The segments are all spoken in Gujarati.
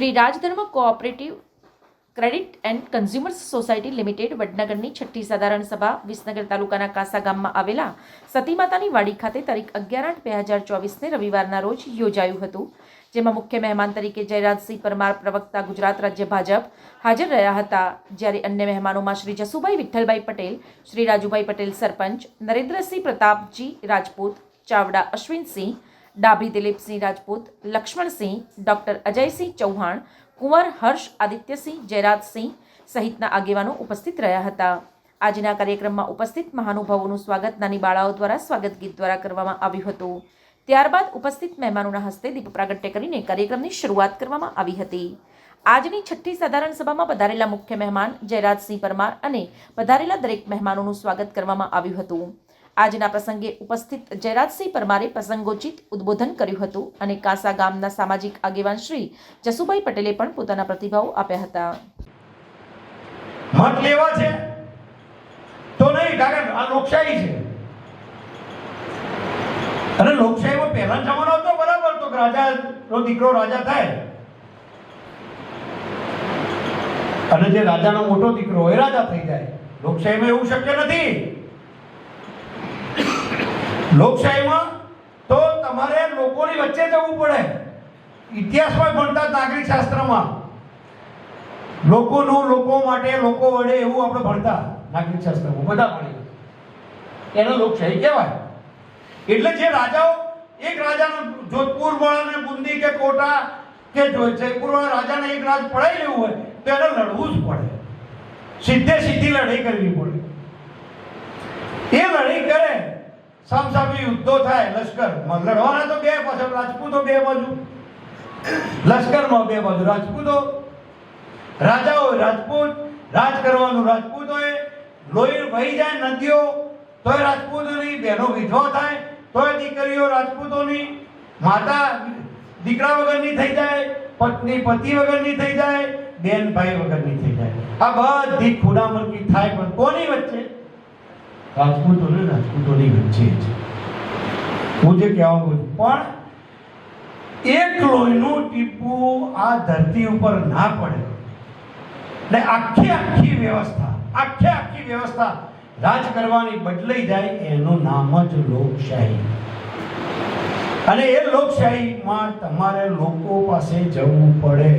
Shri Rajdharm cooperative credit and consumers society limited વડનગરની છઠ્ઠી સાધારણ સભા વિસનગર તાલુકાના કાસા ગામમાં આવેલા સતીમાતાની વાડી ખાતે તારીખ 11/8/2024ને રવિવારના રોજ યોજાયું હતું, જેમાં મુખ્ય મહેમાન તરીકે જયરાજસિંહ પરમાર પ્રવક્તા ગુજરાત રાજ્ય ભાજપ હાજર રહ્યા હતા, જ્યારે અન્ય મહેમાનોમાં શ્રી જસુભાઈ વિઠ્ઠલભાઈ પટેલ, શ્રી રાજુભાઈ પટેલ સરપંચ, નરેન્દ્રસિંહ પ્રતાપજી રાજપૂત, ચાવડા અશ્વિનસિંહ, ડાભી દિલીપસિંહ રાજપૂત, લક્ષ્મણસિંહ, ડોક્ટર અજયસિંહ ચૌહાણ, કુંવર હર્ષ આદિત્યસિંહ, જયરાજસિંહ સહિતના આગેવાનો ઉપસ્થિત રહ્યા હતા। આજના કાર્યક્રમમાં ઉપસ્થિત મહાનુભાવોનું સ્વાગત નાની બાળાઓ દ્વારા સ્વાગત ગીત દ્વારા કરવામાં આવ્યું હતું। ત્યારબાદ ઉપસ્થિત મહેમાનોના હસ્તે દીપ પ્રાગટ્ય કરીને કાર્યક્રમની શરૂઆત કરવામાં આવી હતી। આજની છઠ્ઠી સાધારણ સભામાં પધારેલા મુખ્ય મહેમાન જયરાજસિંહ પરમાર અને પધારેલા દરેક મહેમાનોનું સ્વાગત કરવામાં આવ્યું હતું। આજના પ્રસંગે ઉપસ્થિત જયરાજસિંહ પરમારે પ્રસંગોચિત ઉદ્બોધન કર્યું હતું અને કાસા ગામના સામાજિક આગેવાન શ્રી જસુભાઈ પટેલે પણ પોતાના પ્રતિભાવો આપ્યા હતા। મત લેવા છે તો નહીં, કારણ આ લોકશાહી છે અને લોકશાહીમાં પહેલા જમાનો હતો બરાબર, તો રાજાનો દીકરો રાજા થાય અને જે રાજાનો મોટો દીકરો હોય રાજા થઈ જાય। લોકશાહીમાં એવું શક્ય નથી। લોકશાહીમાં તો તમારે લોકોની વચ્ચે જવું પડે। ઇતિહાસમાં ભણતા નાગરિક શાસ્ત્રમાં લોકોનું લોકો માટે લોકો વડે એવું આપણે ભણતા નાગરિક શાસ્ત્રમાં બધા ભણીએ, એને લોકશાહી કહેવાય। એટલે જે રાજાઓ એક રાજાનો જોધપુર વાળાને બુંદી કે કોટા કે જયપુર વાળા રાજાને એક રાજ પડાવી લેવું હોય તો એને લડવું જ પડે, સીધી લડાઈ કરવી પડે। એ લડાઈ કરે, સામસામી યુદ્ધો થાય, લશ્કરમાં લડવાના તો બે પાછળ રાજપૂતો બે બાજુ, લશ્કરમાં બે બાજુ રાજપૂતો, રાજાઓ રાજપૂત, રાજ કરવાનું રાજપૂતોએ, લોહી વહી જાય નદીઓ તોય રાજપૂતોની, બહેનો વિધવા થાય તોય દીકરીઓ રાજપૂતોની, માતા દીકરા વગરની થઈ જાય, પત્ની પતિ વગરની થઈ જાય, બેન ભાઈ વગરની થઈ જાય। આ બધી ખૂણામણકી થાય પણ કોની વચ્ચે? રાજપૂતોને રાજપૂતોની વચ્ચે જ। હું જે કહેવા માંગુ છું, પણ એક લોહીનું ટીપું આ ધરતી ઉપર ના પડે ને આખી વ્યવસ્થા રાજ કરવાની બદલાઈ જાય, એનું નામ જ લોકશાહી। અને એ લોકશાહીમાં તમારે લોકો પાસે જવું પડે।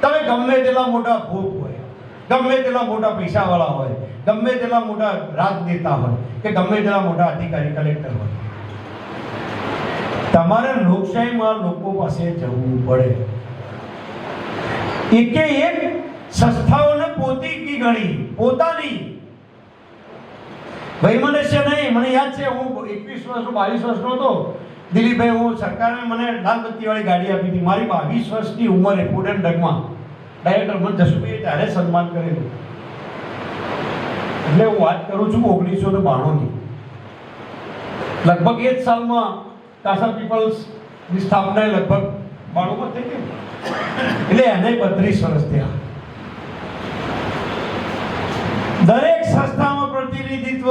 તમે ગમે તેટલા મોટા ભૂપ હોય, ગમે તેટલા મોટા પૈસાવાળા હોય, ગમે તેટલા મોટા રાજનેતા હોય કે ગમે તેટલા મોટા અધિકારી કલેક્ટર હોય, તમારે લોકશાહીમાં લોકો પાસે જવું પડે। એકે એક સંસ્થાઓને પોતાની ગણી, પોતાની વૈમનસ્ય નહીં। મને યાદ છે, હું 21 વર્ષનો 22 વર્ષનો હતો, દિલીપભાઈ, હું સરકારે મને લાલ બત્તીવાળી ગાડી આપી હતી મારી 22 વર્ષની ઉંમરે ફૂડ ડગમાં। ડાયરેક્ટર મને જસુભાઈએ ત્યારે સન્માન કરેલું। એટલે હું વાત કરું છું 1992ની, લગભગ એ જ સાલમાં કાસા પીપલ્સની સ્થાપના લગભગ 92માં થઈ ગઈ, એટલે એને 32 વર્ષ થયા। દરેક સંસ્થામાં પ્રતિનિધિત્વ,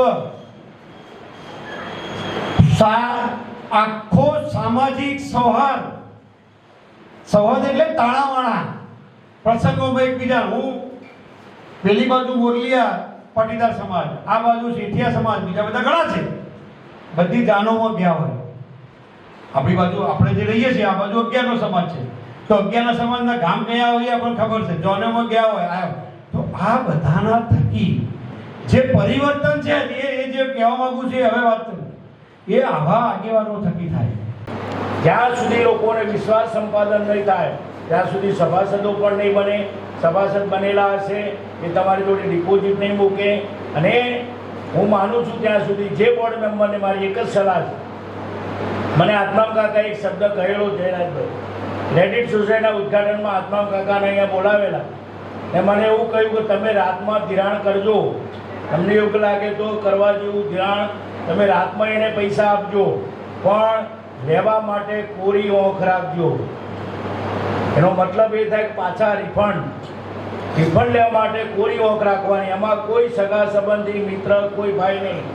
આખો સામાજિક સૌહાર્દ એટલે તાણાવાણા પ્રસંગોમાં એકબીજા, હું પેલી બાજુ મોરલિયા પાટીદાર સમાજ, આ બાજુ શેઠિયા સમાજ, બીજા બધા ઘણા છે, બધી જાનોમાં ગયા હોય। આપણી બાજુ આપણે જે રહીએ છીએ આ બાજુ 11નો સમાજ છે, તો 11ના સમાજના ગામ કયા હોય આપણને ખબર છે, જોનોમાં ગયા હોય આવ્યો, તો આ બધાના થકી જે પરિવર્તન છે એ જે કહેવા માંગુ છે હવે વાત કરું, એ આવા આગેવાનો થકી થાય। જ્યાં સુધી લોકોને વિશ્વાસ સંપાદન નહીં થાય ત્યાં સુધી સભાસદો પણ નહીં બને। સભાસદ બનેલા હશે એ તમારી જોડે ડિપોઝિટ નહીં મૂકે। અને હું માનું છું ત્યાં સુધી જે બોર્ડ મેમ્બરને મારી એક જ સલાહ છે, મને આત્મામ કાકા એક શબ્દ કહેલો જયરાજભાઈ, ક્રેડિટ સોસાયટીના ઉદ્ઘાટનમાં આત્મામ કાકાને અહીંયા બોલાવેલા, ને મને એવું કહ્યું કે તમે રાતમાં ધિરાણ કરજો, તમને એવું લાગે તો કરવા જેવું ધિરાણ તમે રાતમાં એને પૈસા આપજો, પણ લેવા માટે કોરી ઓંખ રાખજો। એનો મતલબ એ થાય કે પાછા રિફંડ લેવા માટે કોરી ઓંખ રાખવાની, એમાં કોઈ સગા સંબંધી મિત્ર કોઈ ભાઈ નહીં,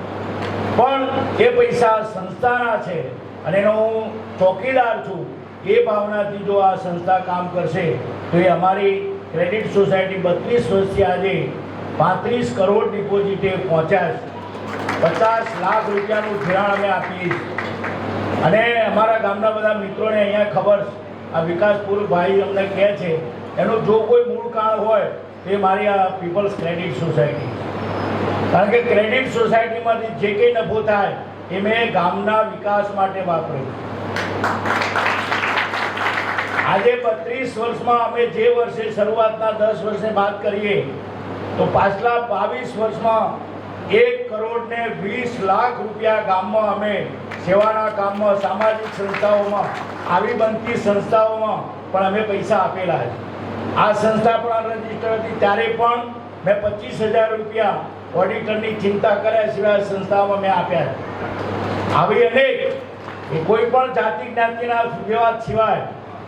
પણ એ પૈસા સંસ્થાના છે અને એનો હું ચોકીદાર છું। એ ભાવનાથી જો આ સંસ્થા કામ કરશે તો એ અમારી ક્રેડિટ સોસાયટી 32 વર્ષથી આજે 35 કરોડ ડિપોઝિટે પહોંચ્યા છે. 50 લાખ રૂપિયાનું ધિરાણ અમે આપીએ છીએ. અને અમારા ગામના બધા મિત્રોને અહીંયા ખબર છે, આ વિકાસપુર ભાઈ અમને કહે છે એનું જો કોઈ મૂળ કારણ હોય એ મારી આ પીપલ્સ ક્રેડિટ સોસાયટી છે. કારણ કે ક્રેડિટ સોસાયટીમાંથી જે કંઈ નફો થાય એ મેં ગામના વિકાસ માટે વાપર્યું. આજે 32 વર્ષમાં અમે જે વર્ષે શરૂઆતના 10 વર્ષને બાદ કરીએ તો પાછલા 22 વર્ષમાં 1 કરોડ ને 20 લાખ રૂપિયા ગામમાં અમે સેવાના કામમાં, સામાજિક સંસ્થાઓમાં, આવી બનતી સંસ્થાઓમાં પણ અમે પૈસા આપેલા છે. આ સંસ્થા પણ રજીસ્ટર હતી ત્યારે પણ મેં 25,000 રૂપિયા ઓડિટરની ચિંતા કર્યા સિવાય સંસ્થાઓમાં મેં આપ્યા છે. આવી અનેક કોઈ પણ જાતિ જ્ઞાતિના વિવાદ સિવાય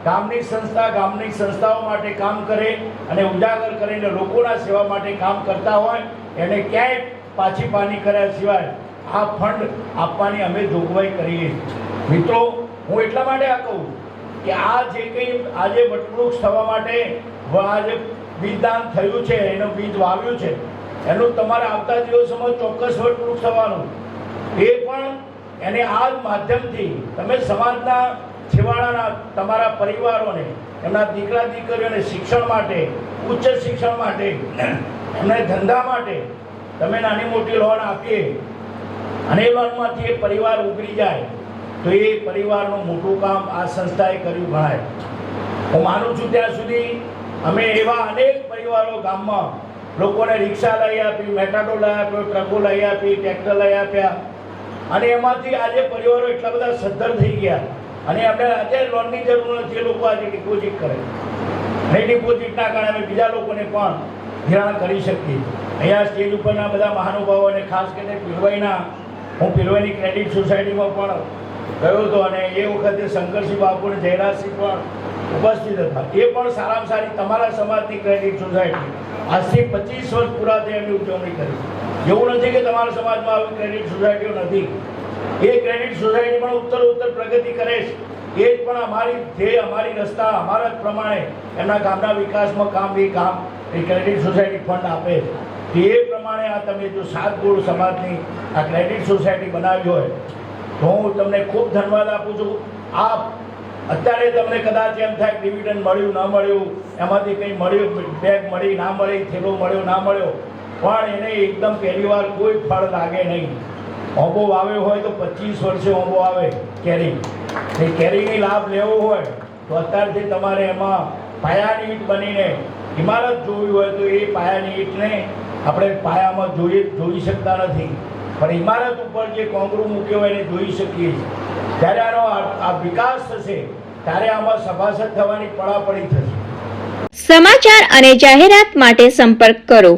ગામની સંસ્થા ગામની સંસ્થાઓ માટે કામ કરે અને ઉજાગર કરીને લોકોના સેવા માટે કામ કરતા હોય એને ક્યાંય પાછી પાની કર્યા સિવાય આ ફંડ આપવાની અમે જોગવાઈ કરીએ. મિત્રો, હું એટલા માટે આ કહું કે આ જે કંઈ આજે વટવૃક્ષ થવા માટે આજે બીજદાન થયું છે, એનું બીજ વાવ્યું છે, એનું તમારે આવતા દિવસોમાં ચોક્કસ વટવૃક્ષ થવાનું. એ પણ એને આ જ માધ્યમથી તમે સમાજના છેવાડાના તમારા પરિવારોને, એમના દીકરા દીકરીઓને શિક્ષણ માટે, ઉચ્ચ શિક્ષણ માટે, એમને ધંધા માટે તમે નાની મોટી લોન આપીએ અને એ લોનમાંથી એ પરિવાર ઉગરી જાય તો એ પરિવારનું મોટું કામ આ સંસ્થાએ કર્યું ગણાય. હું માનું છું ત્યાં સુધી અમે એવા અનેક પરિવારો ગામમાં લોકોને રિક્ષા લઈ આપી, મેટાડો લઈ આપ્યો, ટ્રકો લઈ આપી, ટ્રેક્ટર લઈ આપ્યા અને એમાંથી આજે પરિવારો એટલા બધા સદ્ધર થઈ ગયા અને આપણે આજે લોનની જરૂર નથી. એ લોકો આજે ડિપોઝિટ કરે અને ડિપોઝિટના કારણે અમે બીજા લોકોને પણ ધિરાણ કરી શકીએ. અહીંયા સ્ટેજ ઉપરના બધા મહાનુભાવોને ખાસ કરીને હું પીરવાઈની ક્રેડિટ સોસાયટીમાં પણ ગયો હતો અને એ વખતે શંકરસિંહ બાપુ અને જયરાજસિંહ પણ ઉપસ્થિત હતા. એ પણ સારામાં સારી તમારા સમાજની ક્રેડિટ સોસાયટી આજથી 25 વર્ષ પૂરા થયા એમની ઉજવણી કરી. એવું નથી કે તમારા સમાજમાં આવી ક્રેડિટ સોસાયટીઓ નથી. એ ક્રેડિટ સોસાયટી પણ ઉત્તર પ્રગતિ કરે છે. એ જ પણ અમારી રસ્તા અમારા જ પ્રમાણે એમના ગામના વિકાસમાં કામ એ ક્રેડિટ સોસાયટી ફંડ આપે છે. એ પ્રમાણે આ તમે જો 7 ગોળ સમાજની આ ક્રેડિટ સોસાયટી બનાવી હોય તો હું તમને ખૂબ ધન્યવાદ આપું છું. આપ અત્યારે તમને કદાચ એમ થાય ડિવિડન્ડ મળ્યું ના મળ્યું, એમાંથી કંઈ મળ્યું, બેગ મળી ના મળી, થેલો મળ્યો ના મળ્યો, પણ એને એકદમ પહેલી વાર કોઈ ફળ લાગે નહીં. ઓંબો વાવ્યો હોય તો 25 વર્ષે ઓંબો આવે કેરી. એ કેરીની લાભ લેવો હોય તો અત્યારથી તમારે એમાં પાયાની ઈંટ બનીને ઇમારત જોવી હોય તો એ પાયાની ઈંટને આપણે પાયામાં જોઈ શકતા નથી, પણ ઇમારત ઉપર જે કોંકરું મૂક્યો હોય એને જોઈ શકીએ છીએ. જ્યારે આનો આ વિકાસ થશે ત્યારે આમાં સભાસદ થવાની પડાપડી થશે. સમાચાર અને જાહેરાત માટે સંપર્ક કરો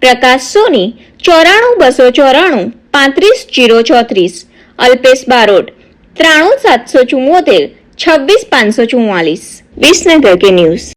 પ્રકાશ સોની 94 294 35 034, અલ્પેશ બારોટ 93 774 26 544. વિસનગર કે ન્યૂઝ.